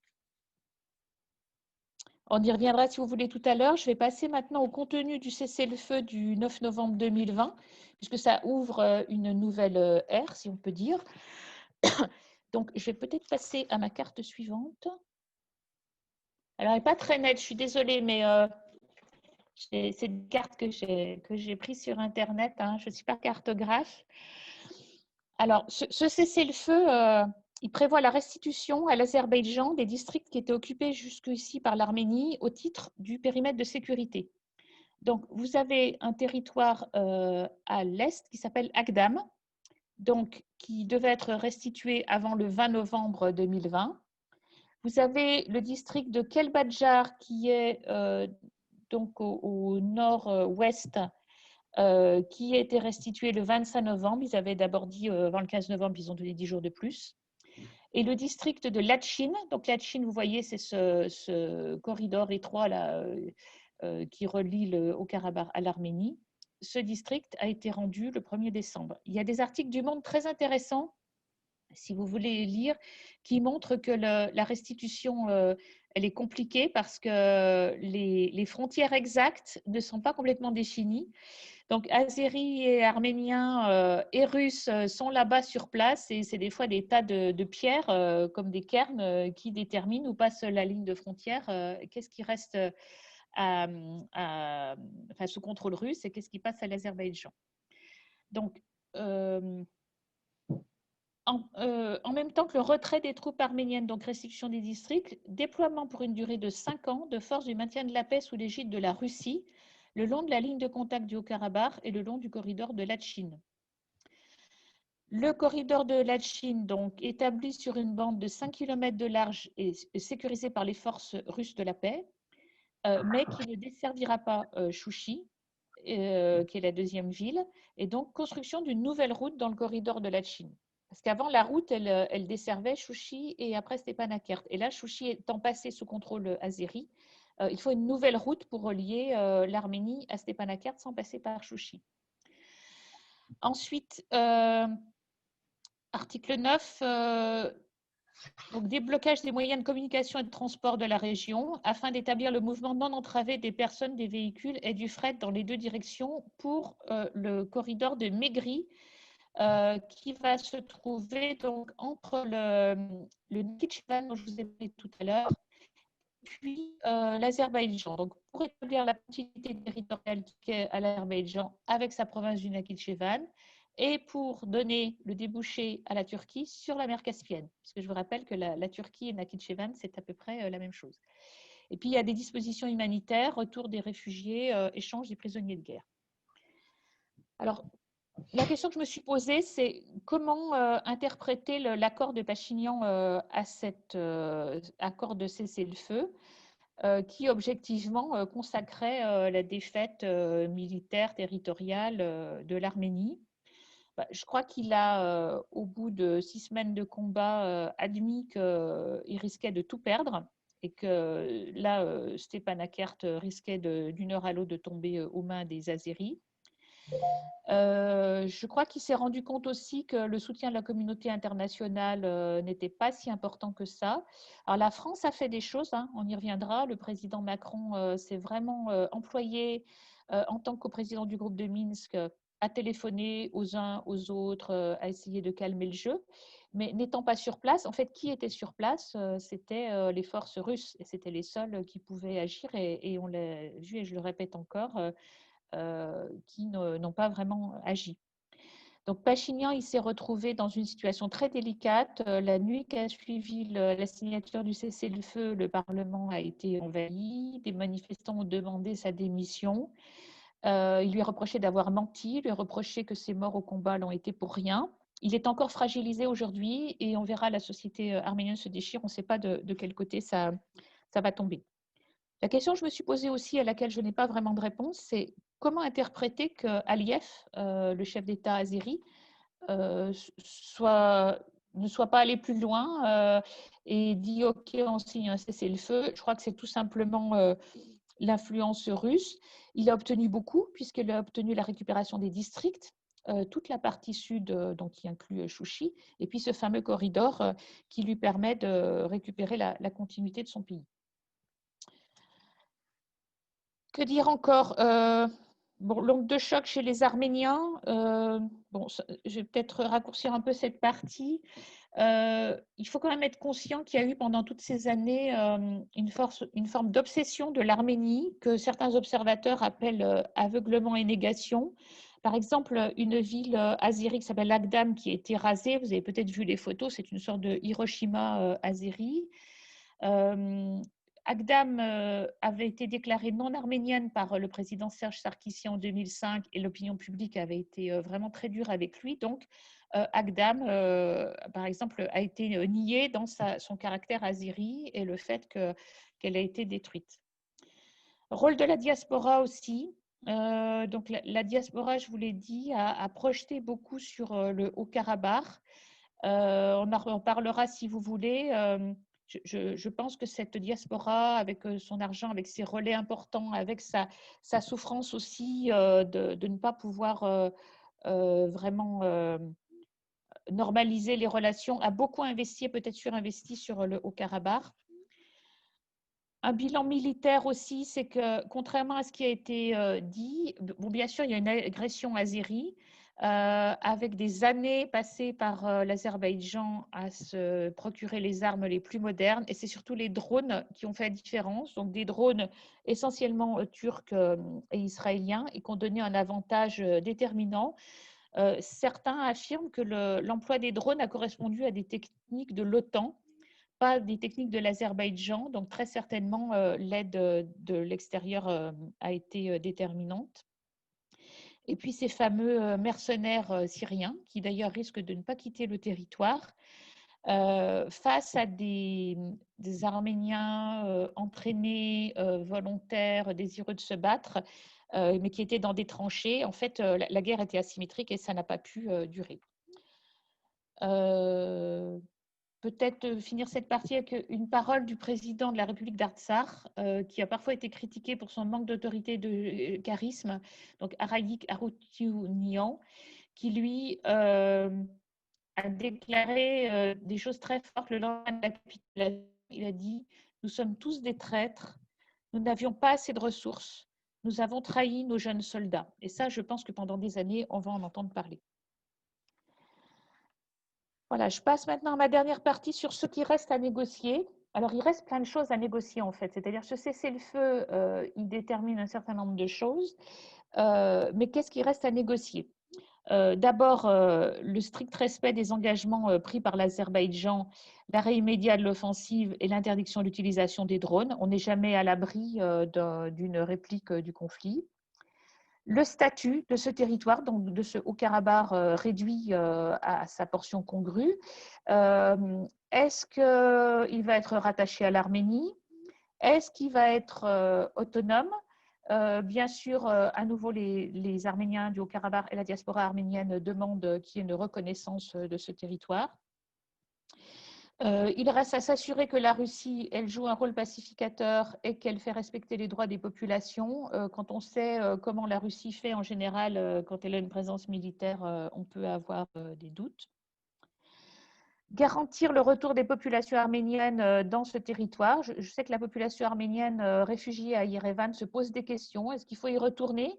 [SPEAKER 1] On y reviendra si vous voulez tout à l'heure. Je vais passer maintenant au contenu du cessez-le-feu du 9 novembre 2020, puisque ça ouvre une nouvelle ère, si on peut dire. Donc, je vais peut-être passer à ma carte suivante. Alors, elle n'est pas très nette, je suis désolée, mais c'est une carte que j'ai prise sur Internet. Hein. Je ne suis pas cartographe. Alors, ce cessez-le-feu, il prévoit la restitution à l'Azerbaïdjan des districts qui étaient occupés jusqu'ici par l'Arménie au titre du périmètre de sécurité. Donc, vous avez un territoire à l'est qui s'appelle Agdam, donc, qui devait être restitué avant le 20 novembre 2020. Vous avez le district de Kelbadjar qui est donc au nord-ouest, qui a été restitué le 25 novembre. Ils avaient d'abord dit avant le 15 novembre, ils ont donné 10 jours de plus. Et le district de Lachin, donc Lachin, vous voyez, c'est ce corridor étroit là, qui relie le Haut-Karabakh à l'Arménie. ce district a été rendu le 1er décembre. Il y a des articles du Monde très intéressants, si vous voulez lire, qui montrent que la restitution, elle est compliquée parce que les frontières exactes ne sont pas complètement définies. Donc, Azéris et Arméniens et Russes sont là-bas sur place et c'est des fois des tas de pierres comme des cairns qui déterminent où passe la ligne de frontière, qu'est-ce qui reste enfin, sous contrôle russe et qu'est-ce qui passe à l'Azerbaïdjan. Donc, en même temps que le retrait des troupes arméniennes, donc restitution des districts, déploiement pour une durée de 5 ans de forces du maintien de la paix sous l'égide de la Russie, le long de la ligne de contact du Haut-Karabakh et le long du corridor de Latchine. Le corridor de Latchine, donc établi sur une bande de 5 km de large et sécurisé par les forces russes de la paix, mais qui ne desservira pas Chouchi, qui est la deuxième ville, et donc construction d'une nouvelle route dans le corridor de Latchine. Parce qu'avant, la route, elle desservait Chouchi et après Stepanakert. Et là, Chouchi étant passé sous contrôle azéri, il faut une nouvelle route pour relier l'Arménie à Stepanakert sans passer par Chouchi. Ensuite, article 9, donc déblocage des moyens de communication et de transport de la région afin d'établir le mouvement non entravé des personnes, des véhicules et du fret dans les deux directions pour le corridor de Maigri qui va se trouver donc entre le Nakhitchevan dont je vous ai parlé tout à l'heure puis l'Azerbaïdjan. Donc, pour établir la continuité territoriale à l'Azerbaïdjan avec sa province du Nakhitchevan et pour donner le débouché à la Turquie sur la mer Caspienne. Parce que je vous rappelle que la Turquie et Nakhitchevan, c'est à peu près la même chose. Et puis, il y a des dispositions humanitaires, retour des réfugiés, échange des prisonniers de guerre. Alors, la question que je me suis posée, c'est comment interpréter l'accord de Pachinian à cet accord de cessez-le-feu qui objectivement consacrait la défaite militaire territoriale de l'Arménie. Je crois qu'il a, au bout de 6 semaines de combat, admis qu'il risquait de tout perdre et que là, Stepanakert risquait d'une heure à l'autre de tomber aux mains des Azéris. Je crois qu'il s'est rendu compte aussi que le soutien de la communauté internationale n'était pas si important que ça. Alors la France a fait des choses, hein, on y reviendra. Le président Macron s'est vraiment employé en tant que président du groupe de Minsk à téléphoner aux uns, aux autres, à essayer de calmer le jeu. Mais n'étant pas sur place, en fait, qui était sur place? C'était les forces russes et c'était les seuls qui pouvaient agir et on l'a vu et je le répète encore, qui n'ont pas vraiment agi. Donc Pachinian, il s'est retrouvé dans une situation très délicate. La nuit qui a suivi la signature du cessez-le-feu, le Parlement a été envahi. Des manifestants ont demandé sa démission. Il lui est reproché d'avoir menti, il lui est reproché que ses morts au combat l'ont été pour rien. Il est encore fragilisé aujourd'hui et on verra la société arménienne se déchire. On ne sait pas de quel côté ça va tomber. La question que je me suis posée aussi, à laquelle je n'ai pas vraiment de réponse, c'est comment interpréter que Aliyev, le chef d'État azéri, ne soit pas allé plus loin et dit OK, on signe un cessez-le-feu. Je crois que c'est tout simplement l'influence russe. Il a obtenu beaucoup, puisqu'il a obtenu la récupération des districts, toute la partie sud, donc qui inclut Chouchi, et puis ce fameux corridor qui lui permet de récupérer la continuité de son pays. Que dire encore? L'onde de choc chez les Arméniens. Je vais peut-être raccourcir un peu cette partie. Il faut quand même être conscient qu'il y a eu pendant toutes ces années une forme d'obsession de l'Arménie que certains observateurs appellent aveuglement et négation. Par exemple, une ville azérie qui s'appelle Agdam qui a été rasée, vous avez peut-être vu les photos, c'est une sorte de Hiroshima azérie. Agdam avait été déclarée non arménienne par le président Serge Sarkissian en 2005 et l'opinion publique avait été vraiment très dure avec lui. Donc, Agdam, par exemple, a été niée dans son caractère azéri et le fait qu'elle a été détruite. Rôle de la diaspora aussi. Donc, la diaspora, je vous l'ai dit, a projeté beaucoup sur le Haut-Karabakh. On en parlera si vous voulez. je pense que cette diaspora, avec son argent, avec ses relais importants, avec sa souffrance aussi de ne pas pouvoir vraiment normaliser les relations, a beaucoup investi, peut-être surinvesti sur le Haut-Karabakh. Un bilan militaire aussi, c'est que contrairement à ce qui a été dit, bon, bien sûr, il y a une agression azérie avec des années passées par l'Azerbaïdjan à se procurer les armes les plus modernes, et c'est surtout les drones qui ont fait la différence. Donc des drones essentiellement turcs et israéliens, et qui ont donné un avantage déterminant. Certains affirment que l'emploi des drones a correspondu à des techniques de l'OTAN, pas des techniques de l'Azerbaïdjan, donc très certainement l'aide de l'extérieur a été déterminante. Et puis ces fameux mercenaires syriens, qui d'ailleurs risquent de ne pas quitter le territoire, face à des Arméniens entraînés, volontaires, désireux de se battre, mais qui étaient dans des tranchées. En fait, la guerre était asymétrique et ça n'a pas pu durer. Peut-être finir cette partie avec une parole du président de la République d'Artsakh, qui a parfois été critiqué pour son manque d'autorité et de charisme, donc Arayik Haroutiounian, qui lui a déclaré des choses très fortes le lendemain de la capitulation. Il a dit « Nous sommes tous des traîtres, nous n'avions pas assez de ressources, nous avons trahi nos jeunes soldats ». Et ça, je pense que pendant des années, on va en entendre parler. Voilà, je passe maintenant à ma dernière partie sur ce qui reste à négocier. Alors, il reste plein de choses à négocier, en fait. C'est-à-dire, ce cessez-le-feu, il détermine un certain nombre de choses. Mais qu'est-ce qui reste à négocier? D'abord, le strict respect des engagements pris par l'Azerbaïdjan, l'arrêt immédiat de l'offensive et l'interdiction d'utilisation des drones. On n'est jamais à l'abri d'une réplique du conflit. Le statut de ce territoire, donc de ce Haut-Karabakh réduit à sa portion congrue. Est-ce qu'il va être rattaché à l'Arménie? Est-ce qu'il va être autonome? Bien sûr, à nouveau, les Arméniens du Haut-Karabakh et la diaspora arménienne demandent qu'il y ait une reconnaissance de ce territoire. Il reste à s'assurer que la Russie, elle joue un rôle pacificateur et qu'elle fait respecter les droits des populations. Quand on sait comment la Russie fait en général, quand elle a une présence militaire, on peut avoir des doutes. Garantir le retour des populations arméniennes dans ce territoire. Je sais que la population arménienne réfugiée à Yerevan se pose des questions. Est-ce qu'il faut y retourner?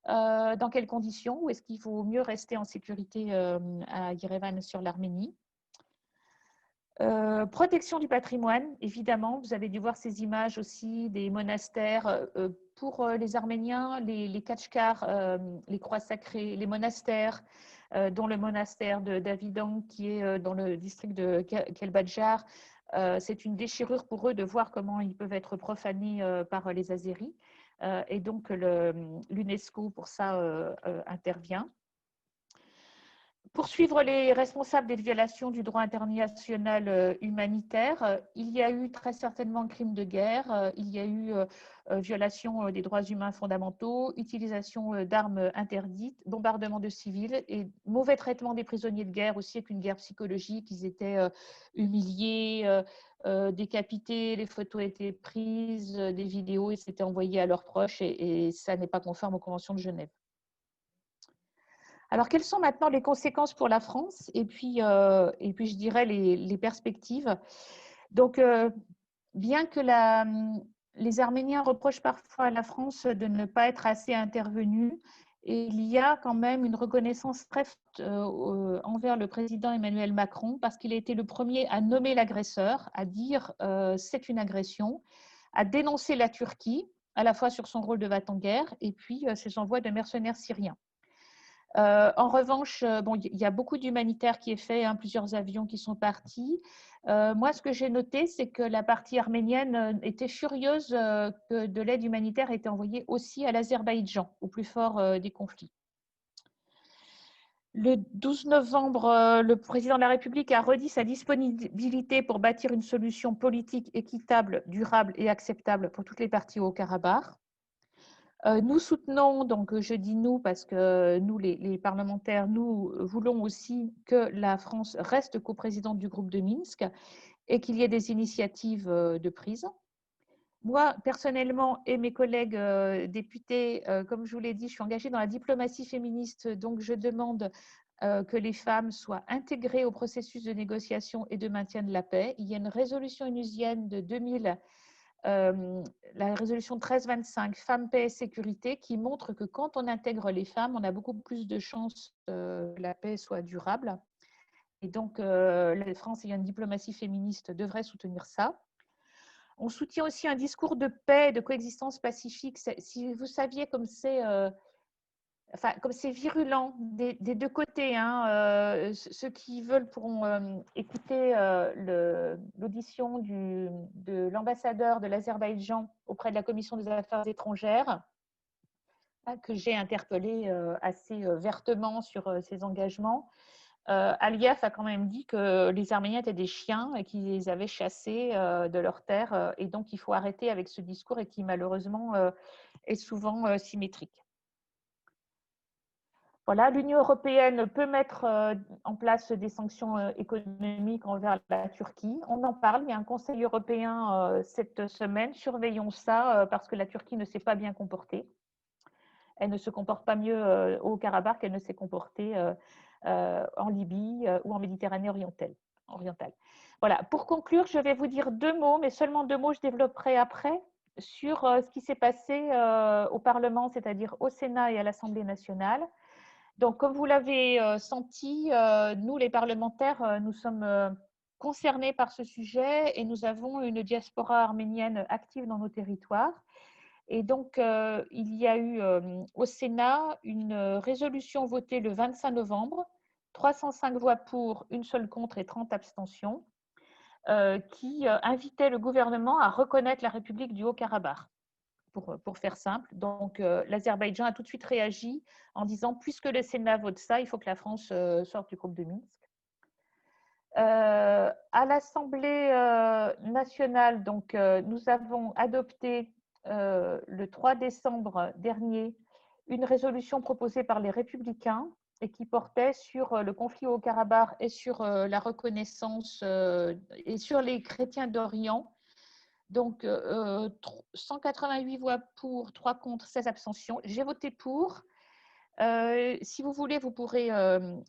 [SPEAKER 1] Dans quelles conditions? Ou est-ce qu'il vaut mieux rester en sécurité à Yerevan sur l'Arménie? Protection du patrimoine, évidemment, vous avez dû voir ces images aussi des monastères. Pour les Arméniens, les Kachkars, les croix sacrées, les monastères, dont le monastère de Davidang qui est dans le district de Kelbadjar, c'est une déchirure pour eux de voir comment ils peuvent être profanés par les Azéris. Et donc l'UNESCO pour ça intervient. Poursuivre les responsables des violations du droit international humanitaire. Il y a eu très certainement crimes de guerre, il y a eu violation des droits humains fondamentaux, utilisation d'armes interdites, bombardement de civils et mauvais traitement des prisonniers de guerre aussi, avec une guerre psychologique. Ils étaient humiliés, décapités, les photos étaient prises, des vidéos et c'était envoyé à leurs proches et ça n'est pas conforme aux conventions de Genève. Alors, quelles sont maintenant les conséquences pour la France et puis je dirais les perspectives. Donc, bien que les Arméniens reprochent parfois à la France de ne pas être assez intervenus, il y a quand même une reconnaissance très forte envers le président Emmanuel Macron parce qu'il a été le premier à nommer l'agresseur, à dire c'est une agression, à dénoncer la Turquie, à la fois sur son rôle de va-t-en-guerre et puis ses envois de mercenaires syriens. En revanche, bon, il y a beaucoup d'humanitaire qui est fait, hein, plusieurs avions qui sont partis. Moi, ce que j'ai noté, c'est que la partie arménienne était furieuse que de l'aide humanitaire ait été envoyée aussi à l'Azerbaïdjan, au plus fort des conflits. Le 12 novembre, le président de la République a redit sa disponibilité pour bâtir une solution politique équitable, durable et acceptable pour toutes les parties au Haut-Karabakh. Nous soutenons, donc je dis nous parce que nous, les parlementaires, nous voulons aussi que la France reste coprésidente du groupe de Minsk et qu'il y ait des initiatives de prise. Moi, personnellement, et mes collègues députés, comme je vous l'ai dit, je suis engagée dans la diplomatie féministe, donc je demande que les femmes soient intégrées au processus de négociation et de maintien de la paix. Il y a une résolution onusienne de 2000, la résolution 1325, Femmes, paix et sécurité, qui montre que quand on intègre les femmes, on a beaucoup plus de chances que la paix soit durable. Et donc, la France ayant une diplomatie féministe devrait soutenir ça. On soutient aussi un discours de paix, de coexistence pacifique. Si vous saviez comme c'est virulent des deux côtés, hein, ceux qui veulent pourront écouter l'audition de l'ambassadeur de l'Azerbaïdjan auprès de la Commission des Affaires étrangères, que j'ai interpellé assez vertement sur ses engagements. Aliyev a quand même dit que les Arméniens étaient des chiens et qu'ils les avaient chassés de leurs terres. Et donc, il faut arrêter avec ce discours et qui, malheureusement, est souvent symétrique. Voilà, l'Union européenne peut mettre en place des sanctions économiques envers la Turquie. On en parle, il y a un Conseil européen cette semaine. Surveillons ça parce que la Turquie ne s'est pas bien comportée. Elle ne se comporte pas mieux au Karabakh qu'elle ne s'est comportée en Libye ou en Méditerranée orientale. Voilà. Pour conclure, je vais vous dire 2 mots, mais seulement 2 mots, je développerai après, sur ce qui s'est passé au Parlement, c'est-à-dire au Sénat et à l'Assemblée nationale. Donc, comme vous l'avez senti, nous, les parlementaires, nous sommes concernés par ce sujet et nous avons une diaspora arménienne active dans nos territoires. Et donc, il y a eu au Sénat une résolution votée le 25 novembre, 305 voix pour, une seule contre et 30 abstentions, qui invitait le gouvernement à reconnaître la République du Haut-Karabakh, pour faire simple. Donc, l'Azerbaïdjan a tout de suite réagi en disant, puisque le Sénat vote ça, il faut que la France sorte du groupe de Minsk. À l'Assemblée nationale, donc, nous avons adopté le 3 décembre dernier une résolution proposée par les Républicains et qui portait sur le conflit au Karabakh et sur la reconnaissance et sur les chrétiens d'Orient. Donc, 188 voix pour, 3 contre, 16 abstentions. J'ai voté pour. Si vous voulez, vous pourrez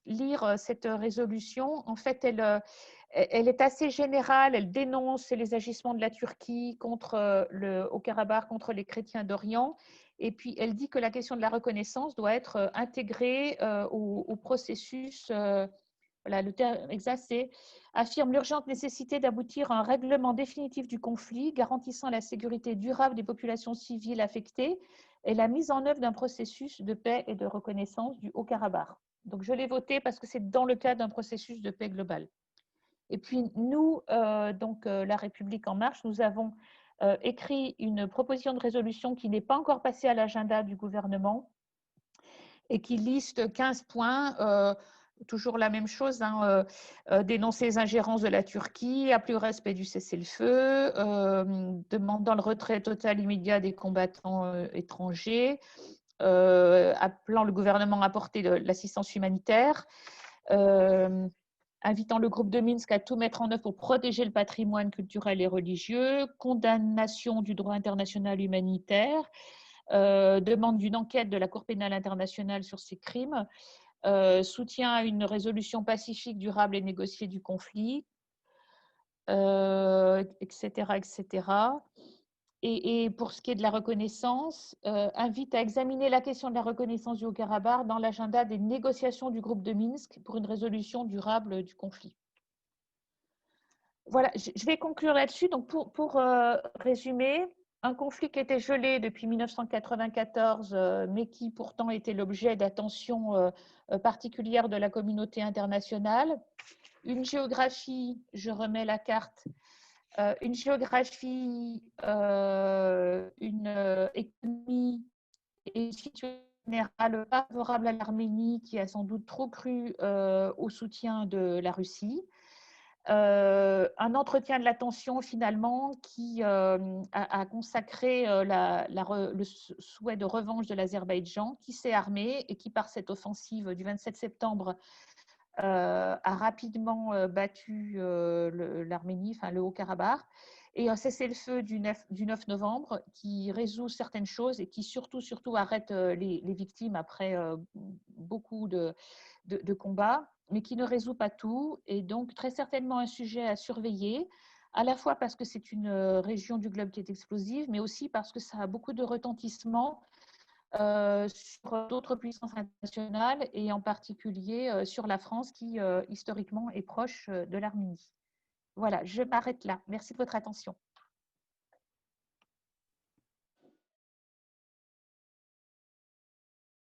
[SPEAKER 1] lire cette résolution. En fait, elle est assez générale. Elle dénonce les agissements de la Turquie au Karabakh contre les chrétiens d'Orient. Et puis, elle dit que la question de la reconnaissance doit être intégrée au processus. Voilà, le terme exact, c'est affirme l'urgente nécessité d'aboutir à un règlement définitif du conflit, garantissant la sécurité durable des populations civiles affectées et la mise en œuvre d'un processus de paix et de reconnaissance du Haut-Karabakh. Donc, je l'ai voté parce que c'est dans le cadre d'un processus de paix global. Et puis, nous, la République en marche, nous avons écrit une proposition de résolution qui n'est pas encore passée à l'agenda du gouvernement et qui liste 15 points. Toujours la même chose, hein, dénoncer les ingérences de la Turquie, appeler au respect du cessez-le-feu, demandant le retrait total immédiat des combattants étrangers, appelant le gouvernement à apporter l'assistance humanitaire, invitant le groupe de Minsk à tout mettre en œuvre pour protéger le patrimoine culturel et religieux, condamnation du droit international humanitaire, demande d'une enquête de la Cour pénale internationale sur ces crimes, soutien à une résolution pacifique, durable et négociée du conflit, etc., etc. Et pour ce qui est de la reconnaissance, invite à examiner la question de la reconnaissance du Haut-Karabakh dans l'agenda des négociations du groupe de Minsk pour une résolution durable du conflit. Voilà, je vais conclure là-dessus. Donc, pour résumer, un conflit qui était gelé depuis 1994, mais qui pourtant était l'objet d'attention particulière de la communauté internationale. Une géographie, je remets la carte, une géographie, une économie et une situation générale favorable à l'Arménie qui a sans doute trop cru au soutien de la Russie. Un entretien de l'attention finalement qui a consacré le souhait de revanche de l'Azerbaïdjan qui s'est armé et qui par cette offensive du 27 septembre a rapidement battu l'Arménie, enfin le Haut-Karabakh, et un cessez-le-feu du 9 novembre qui résout certaines choses et qui surtout arrête les victimes après beaucoup de combats, mais qui ne résout pas tout, et donc très certainement un sujet à surveiller, à la fois parce que c'est une région du globe qui est explosive, mais aussi parce que ça a beaucoup de retentissement sur d'autres puissances internationales et en particulier sur la France qui historiquement est proche de l'Arménie. Voilà, je m'arrête là. Merci de votre attention.